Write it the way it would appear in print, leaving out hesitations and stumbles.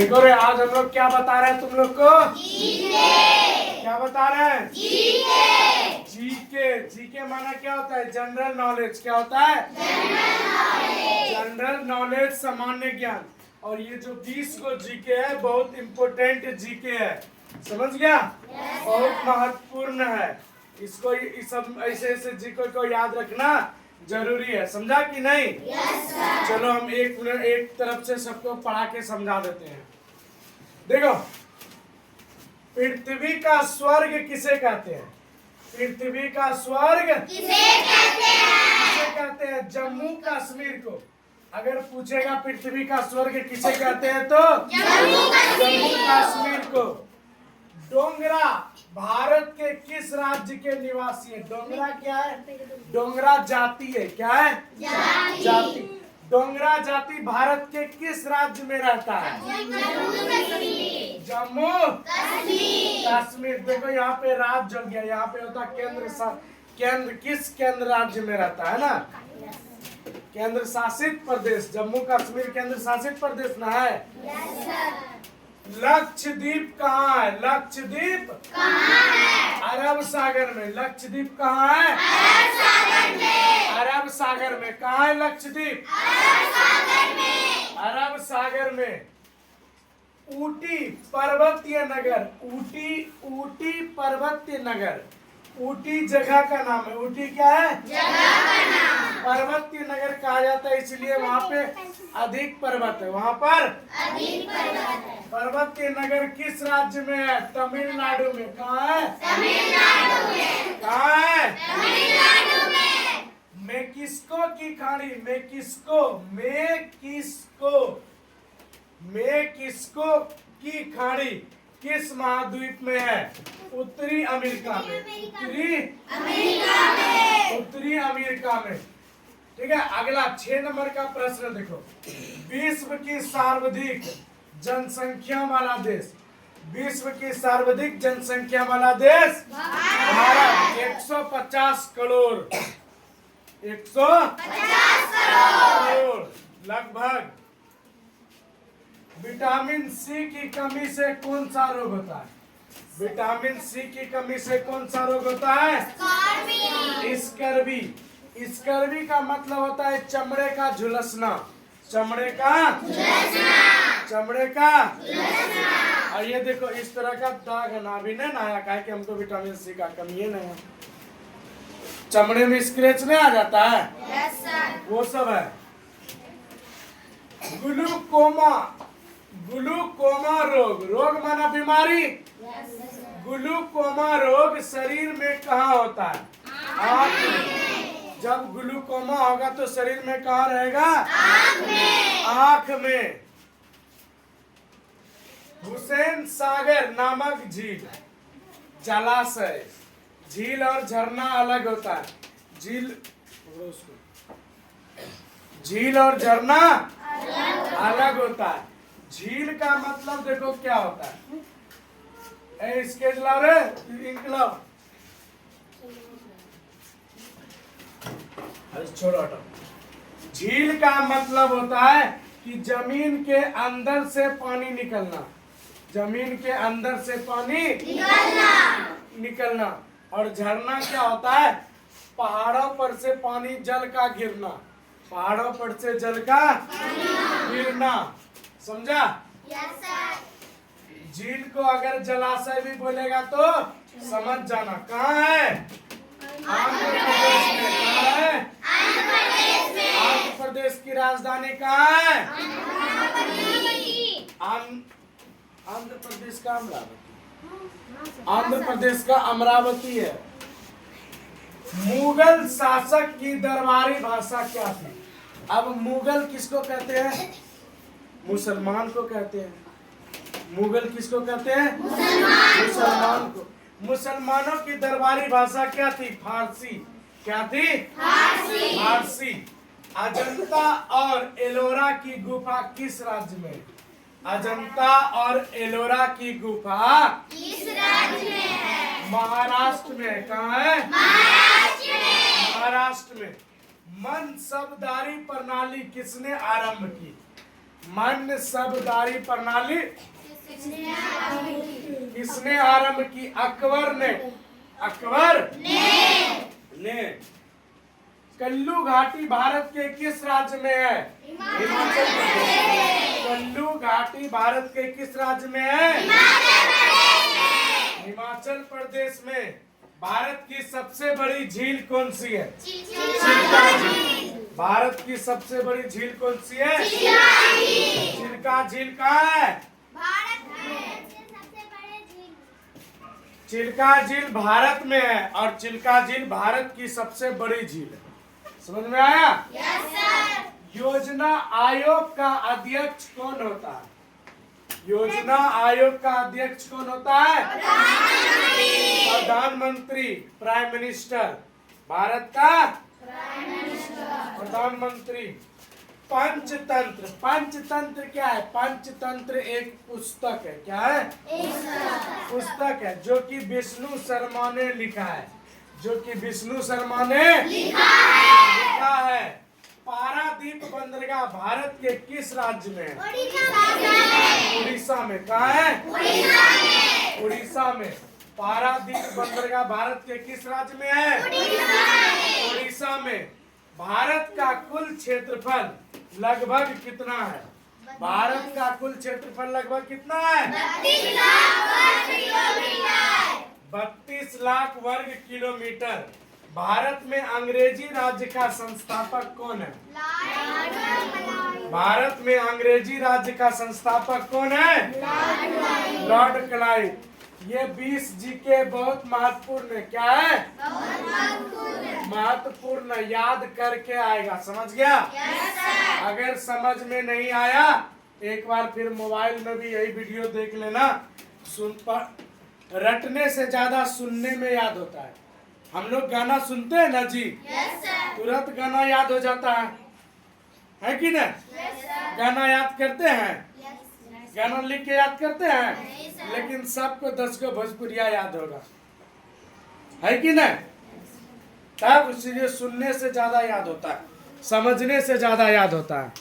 देखो रे, आज हम लोग क्या बता रहे हैं तुम लोग को? क्या बता रहे हैं? जीके। जीके माना क्या होता है? General knowledge. क्या होता है? जनरल नॉलेज, सामान्य ज्ञान। और ये जो 20 को जीके है, बहुत इम्पोर्टेंट जीके है, समझ गया? बहुत महत्वपूर्ण है। इसको सब ऐसे ऐसे जीके को याद रखना जरूरी है, समझा कि नहीं? चलो हम एक तरफ से सबको पढ़ा के समझा देते हैं। देखो, पृथ्वी का स्वर्ग किसे कहते हैं? पृथ्वी का स्वर्ग किसे कहते हैं? जम्मू कश्मीर को। अगर पूछेगा पृथ्वी का स्वर्ग किसे कहते हैं तो जम्मू कश्मीर को। डोंगरा भारत के किस राज्य के निवासी है? डोंगरा क्या है? डोंगरा जाति है। क्या है? जाति। डोंगरा जाति भारत के किस राज्य में रहता है? जम्मू कश्मीर। देखो यहाँ पे राज्य हो गया, यहाँ पे होता केंद्र। किस केंद्र राज्य में रहता है ना? केंद्र शासित प्रदेश। जम्मू कश्मीर केंद्र शासित प्रदेश ना है? लक्षद्वीप कहाँ है? लक्षद्वीप अरब सागर में। लक्षद्वीप कहाँ है? अरब सागर में। कहाँ है लक्षद्वीप? अरब सागर में। ऊटी पर्वतीय नगर। ऊटी पर्वतीय नगर। ऊटी जगह का नाम है। ऊटी क्या है? जगह का नाम। पर्वतीय नगर कहा जाता है इसलिए वहाँ पे अधिक पर्वत है। वहाँ पर अधिक पर्वत है। पर्वतीय नगर किस राज्य में है? तमिलनाडु में। कहाँ है? तमिलनाडु में। कहाँ है? तमिलनाडु में। मेक्सिको की खाड़ी। मेक्सिको की खाड़ी किस महाद्वीप में है? उत्तरी अमेरिका में। उत्तरी अमेरिका में। ठीक है, अगला 6 नंबर का प्रश्न देखो। विश्व की सर्वाधिक जनसंख्या वाला देश। विश्व की सर्वाधिक जनसंख्या वाला देश भारत। 150 करोड़। 150 करोड़ लगभग। विटामिन सी की कमी से कौन सा रोग होता है? विटामिन सी की कमी से कौन सा रोग होता है? स्कर्वी। स्कर्वी का मतलब होता है चमड़े का झुलसना। चमड़े का और ये देखो इस तरह का दाग ना भी नहीं आया, काहे कि हमको विटामिन सी का कमी है नहीं। चमड़े में स्क्रैच नहीं आ जाता है? Yes sir. वो सब है। ग्लूकोमा रोग। रोग माना बीमारी। ग्लूकोमा रोग शरीर में कहाँ होता है? आँख में। जब ग्लूकोमा होगा तो शरीर में कहाँ रहेगा? आँख में। हुसैन सागर नामक झील, जलाशय। झील और झरना अलग होता है। झील और झरना अलग होता है। झील का मतलब देखो क्या होता है। इसके रे इंकलाब छोड़ो हटो। झील का मतलब होता है कि जमीन के अंदर से पानी निकलना। जमीन के अंदर से पानी निकलना। और झरना क्या होता है? पहाड़ों पर से पानी जल का गिरना। पहाड़ों पर से जल का गिरना, समझा? Yes sir. झील को अगर जलाशय भी बोलेगा तो समझ जाना। कहाँ है? आंध्र प्रदेश में। कहाँ है? आंध्र प्रदेश की राजधानी कहाँ है? आंध्र प्रदेश का अमरावती। आंध्र प्रदेश का अमरावती है। मुगल शासक की दरबारी भाषा क्या थी? अब मुगल किसको कहते हैं? मुसलमान को कहते हैं। मुगल किसको कहते हैं? मुसलमान को। मुसलमानों की दरबारी भाषा क्या थी? फारसी। क्या थी? फारसी। अजंता और एलोरा की गुफा किस राज्य में? अजंता और एलोरा की गुफा किस राज्य में है? महाराष्ट्र में। कहाँ है? महाराष्ट्र में। मनसबदारी प्रणाली किसने आरंभ की? मन शब्दारी प्रणाली किसने आरंभ की? अकबर ने। अकबर ने। कल्लू घाटी भारत के किस राज्य में है? हिमाचल प्रदेश। कल्लू घाटी भारत के किस राज्य में है? हिमाचल प्रदेश में। भारत की सबसे बड़ी झील कौन सी है? चिल्का झील। भारत की सबसे बड़ी झील कौन सी है? चिल्का झील कहाँ है? चिल्का झील भारत में है और चिल्का झील भारत की सबसे बड़ी झील है। समझ में आया? Yes sir. योजना आयोग का अध्यक्ष कौन होता है? योजना आयोग का अध्यक्ष कौन होता है? प्रधानमंत्री। Prime minister. भारत का प्रधानमंत्री। पंचतंत्र। पंचतंत्र क्या है? पंचतंत्र एक पुस्तक है। क्या है? पुस्तक है जो कि विष्णु शर्मा ने लिखा है। जो कि विष्णु शर्मा ने लिखा है। पारादीप बंदरगाह भारत के किस राज्य में है? उड़ीसा में। कहाँ है? उड़ीसा में। पारादीप बंदरगाह भारत के किस राज्य में है? उड़ीसा में। भारत का कुल क्षेत्रफल लगभग कितना है? भारत का कुल क्षेत्रफल लगभग कितना है? 32 लाख वर्ग किलोमीटर। भारत में अंग्रेजी राज्य का संस्थापक कौन है? भारत में अंग्रेजी राज्य का संस्थापक कौन है? Lord Clive. ये 20 जीके बहुत महत्वपूर्ण है। क्या है? महत्वपूर्ण। याद करके आएगा। समझ गया? अगर समझ में नहीं आया एक बार फिर मोबाइल में भी यही वीडियो देख लेना। रटने से ज्यादा सुनने में याद होता है। हम लोग गाना सुनते हैं ना जी, तुरंत गाना याद हो जाता है कि ना? गाना याद करते हैं? गाना लिख के याद करते हैं? लेकिन सबको 10 को भोजपुरिया याद होगा, है कि ना? तब इसलिए सुनने से ज्यादा याद होता है, समझने से ज्यादा याद होता है।